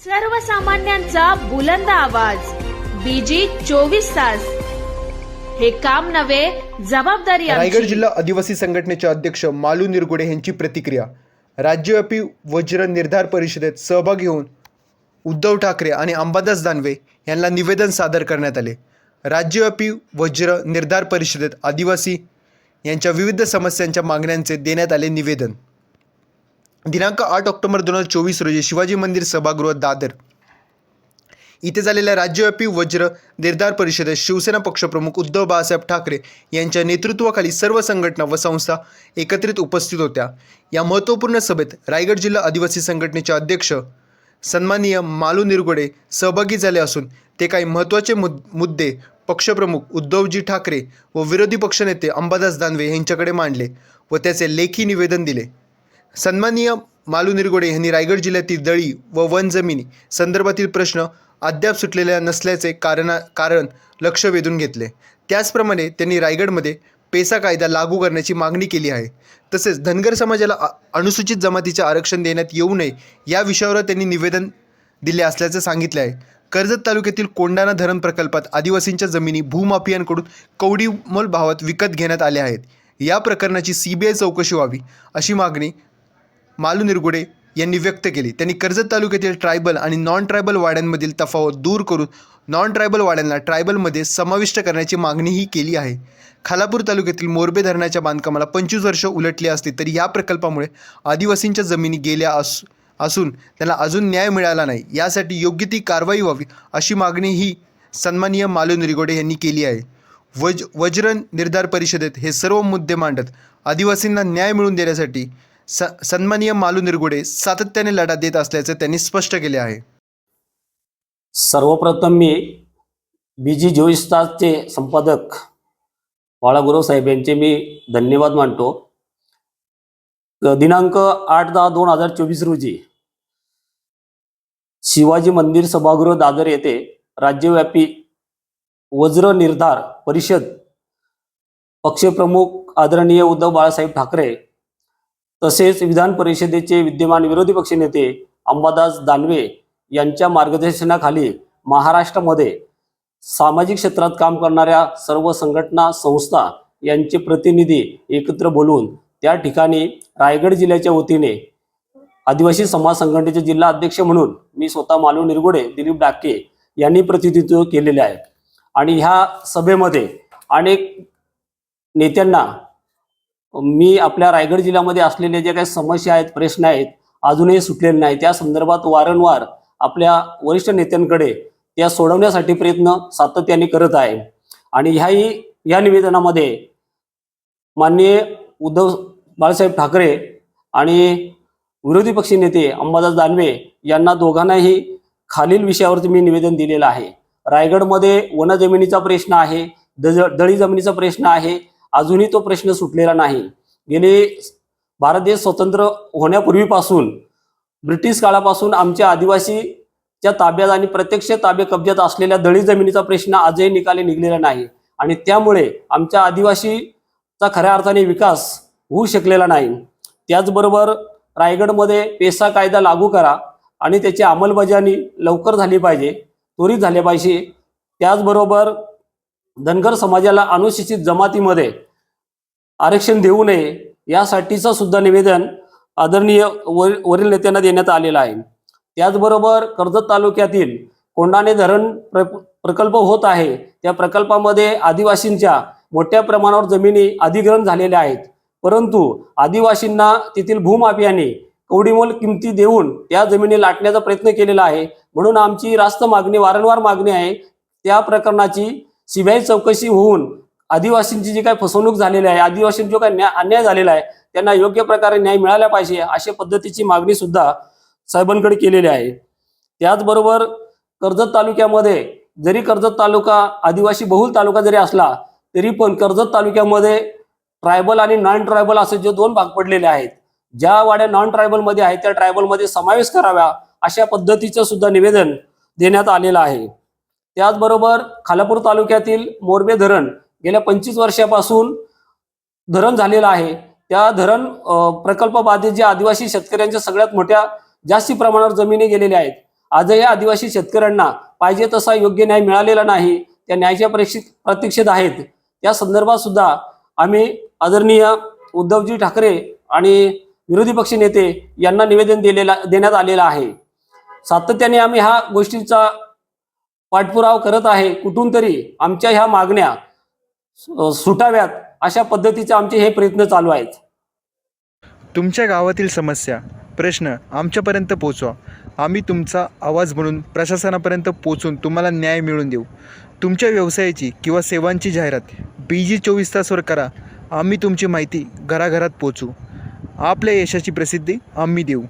सर्वसामान्यांचा बुलंद आवाज बीजी 24 तास हे काम नव्हे जबाबदारी आमची। रायगड जिल्हा आदिवासी संघटनेचे अध्यक्ष मालू निरगुडे यांची प्रतिक्रिया। राज्यव्यापी वज्र निर्धार परिषदेत सहभागी होऊन उद्धव ठाकरे आणि अंबादास दानवे यांना निवेदन सादर करण्यात आले। राज्यव्यापी वज्र निर्धार परिषदेत आदिवासी यांच्या विविध समस्यांच्या मागण्यांचे देण्यात आले निवेदन। दिनांक 8 ऑक्टोबर 2024 रोजी शिवाजी मंदिर सभागृह दादर इथे झालेल्या राज्यव्यापी वज्र निर्धार परिषदेत शिवसेना पक्षप्रमुख उद्धव बाळासाहेब ठाकरे यांच्या नेतृत्वाखाली सर्व संघटना व संस्था एकत्रित उपस्थित होत्या। या महत्त्वपूर्ण सभेत रायगड जिल्हा आदिवासी संघटनेचे अध्यक्ष सन्माननीय मालू निरगुडे सहभागी झाले असून ते काही महत्त्वाचे मुद्दे पक्षप्रमुख उद्धवजी ठाकरे व विरोधी पक्षनेते अंबादास दानवे यांच्याकडे मांडले व त्याचे लेखी निवेदन दिले। सन्माननीय मालू निरगुडे यांनी रायगड जिल्ह्यातील दळी व वन जमिनी संदर्भातील प्रश्न अद्याप सुटलेल्या नसल्याचे कारण लक्ष वेधून घेतले। त्याचप्रमाणे त्यांनी रायगडमध्ये पेसा कायदा लागू करण्याची मागणी केली आहे। तसेच धनगर समाजाला अनुसूचित जमातीचे आरक्षण देण्यात येऊ नये या विषयावर त्यांनी निवेदन दिले असल्याचे सांगितले आहे। कर्जत तालुक्यातील कोंडाणा धरण प्रकल्पात आदिवासींच्या जमिनी भूमाफियांकडून कवडीमोल भावात विकत घेण्यात आल्या आहेत। या प्रकरणाची CBI चौकशी व्हावी अशी मागणी मालू निरगुडे यांनी व्यक्त केली। त्यांनी कर्जत तालुक्यातील ट्रायबल आणि नॉन ट्रायबल वाड्यांमधील तफावत दूर करून नॉन ट्रायबल वाड्यांना ट्रायबलमध्ये समाविष्ट करण्याची मागणीही केली आहे। खालापूर तालुक्यातील मोरबे धरणाच्या बांधकामाला 25 वर्ष उलटली असली तरी या प्रकल्पामुळे आदिवासींच्या जमिनी गेल्या असून त्यांना अजून न्याय मिळाला नाही। यासाठी योग्य ती कारवाई व्हावी अशी मागणीही सन्माननीय मालू निरगुडे यांनी केली आहे। वज्र निर्धार परिषदेत हे सर्व मुद्दे मांडत आदिवासींना न्याय मिळवून देण्यासाठी सन्माननीय मालू निरगुडे सातत्याने लढा देत असल्याचे त्यांनी स्पष्ट केले आहे। सर्वप्रथम मी बीजी 24 तासचे संपादक बाळागुरव साहेब यांचे मी धन्यवाद मानतो। दिनांक 8/10/2024 रोजी शिवाजी मंदिर सभागृह दादर येथे राज्यव्यापी वज्र निर्धार परिषद पक्षप्रमुख आदरणीय उद्धव बाळासाहेब ठाकरे तसेच विधान परिषदेचे विद्यमान विरोधी पक्षनेते अंबादास दानवे यांच्या मार्गदर्शनाखाली महाराष्ट्रामध्ये सामाजिक क्षेत्रात काम करणाऱ्या सर्व संघटना संस्था यांचे प्रतिनिधी एकत्र बोलून त्या ठिकाणी रायगड जिल्ह्याच्या वतीने आदिवासी समाज संघटनेचे जिल्हा अध्यक्ष म्हणून मी स्वतः मालू निरगुडे दिलीप डाके यांनी प्रतिनिधित्व केलेले आहे। आणि ह्या सभेमध्ये अनेक नेत्यांना मी आपल्या रायगड जिल्ह्यामध्ये असलेले जे काही समस्या आहेत प्रश्न आहेत अजूनही सुटलेले नाही त्या संदर्भात वारंवार आपल्या वरिष्ठ नेत्यांकडे त्या सोडवण्यासाठी प्रयत्न सातत्याने करत आहे। आणि ह्या निवेदनामध्ये माननीय उद्धव बाळासाहेब ठाकरे आणि विरोधी पक्षनेते अंबादास दानवे यांना दोघांनाही खालील विषयावरती मी निवेदन दिलेलं आहे। रायगडमध्ये वन जमिनीचा प्रश्न आहे, दळी जमिनीचा प्रश्न आहे, अजूनही तो प्रश्न सुटलेला नाही। गेले भारत देश स्वतंत्र होण्यापूर्वीपासून ब्रिटिश काळापासून आमच्या आदिवासीच्या ताब्यात आणि प्रत्यक्ष ताबे कब्जात असलेल्या दळी जमिनीचा प्रश्न आजही निकाली निघलेला नाही आणि त्यामुळे आमच्या आदिवासीचा खऱ्या अर्थाने विकास होऊ शकलेला नाही। त्याचबरोबर रायगडमध्ये पेसा कायदा लागू करा आणि त्याची अंमलबजावणी लवकर झाली पाहिजे, त्वरित झाली पाहिजे। त्याचबरोबर धनगर समाजाला अनुसूचित जमातीमध्ये आरक्षण देऊ नये यासाठीचं सुद्धा निवेदन आदरणीय वरील नेत्यांना देण्यात आलेलं आहे। त्याचबरोबर कर्जत तालुक्यातील कोंडाणे धरण प्रकल्प होत आहे, त्या प्रकल्पामध्ये आदिवासींच्या मोठ्या प्रमाणावर जमिनी अधिग्रहण झालेल्या आहेत, परंतु आदिवासींना तेथील भूमाफियांनी कवडीमोल किमती देऊन त्या जमिनी लाटण्याचा प्रयत्न केलेला आहे। म्हणून आमची रास्त मागणी वारंवार मागणी आहे त्या प्रकरणाची CBI चौकशी होऊन आदिवासींची जी काही फसवणूक झालेली आहे, आदिवासींचा जो काही अन्याय झालेला आहे त्यांना योग्य प्रकारे न्याय मिळाला पाहिजे अशा पद्धतीची मागणी सुद्धा साहेबांकडे केलेली आहे। त्याचबरोबर कर्जत तालुक्यामध्ये जरी कर्जत तालुका आदिवासी बहुल तालुका जरी असला तरी पण कर्जत तालुक्यामध्ये ट्रायबल आणि नॉन ट्रायबल असे जे दोन भाग पडलेले आहेत, ज्या वाड्या नॉन ट्रायबलमध्ये आहेत त्या ट्रायबलमध्ये समावेश कराव्या अशा पद्धतीचं सुद्धा निवेदन देण्यात आलेलं आहे। त्याचबरोबर खालापूर तालुक्यातील मोरबे धरण गेल्या 25 वर्षापासून धरण झालेलं आहे, त्या धरण प्रकल्प बाधित जे आदिवासी शेतकऱ्यांच्या सगळ्यात मोठ्या जास्ती प्रमाणावर जमिनी गेलेल्या आहेत आजही आदिवासी शेतकऱ्यांना पाहिजे तसा योग्य न्याय मिळालेला नाही, त्या न्यायाच्या प्रतीक्षेत आहेत. त्या संदर्भात सुद्धा आम्ही आदरणीय उद्धवजी ठाकरे आणि विरोधी पक्ष नेते यांना निवेदन देण्यात आलेलं आहे. सातत्याने आम्ही ह्या गोष्टीचा पाठपुरावा करत आहे. कुठून तरी आमच्या ह्या मागण्या सुटाव्यात अशा पद्धतीचे आमचे हे प्रयत्न चालू आहेत. तुमच्या गावातील समस्या प्रश्न आमच्यापर्यंत पोहोचवा. आम्ही तुमचा आवाज म्हणून प्रशासनापर्यंत पोहोचून तुम्हाला न्याय मिळवून देऊ. तुमच्या व्यवसायाची किंवा सेवांची जाहिरात BG 24 तासवर करा. आम्ही तुमची माहिती घराघरात पोहोचू. आपल्या यशाची प्रसिद्धी आम्ही देऊ.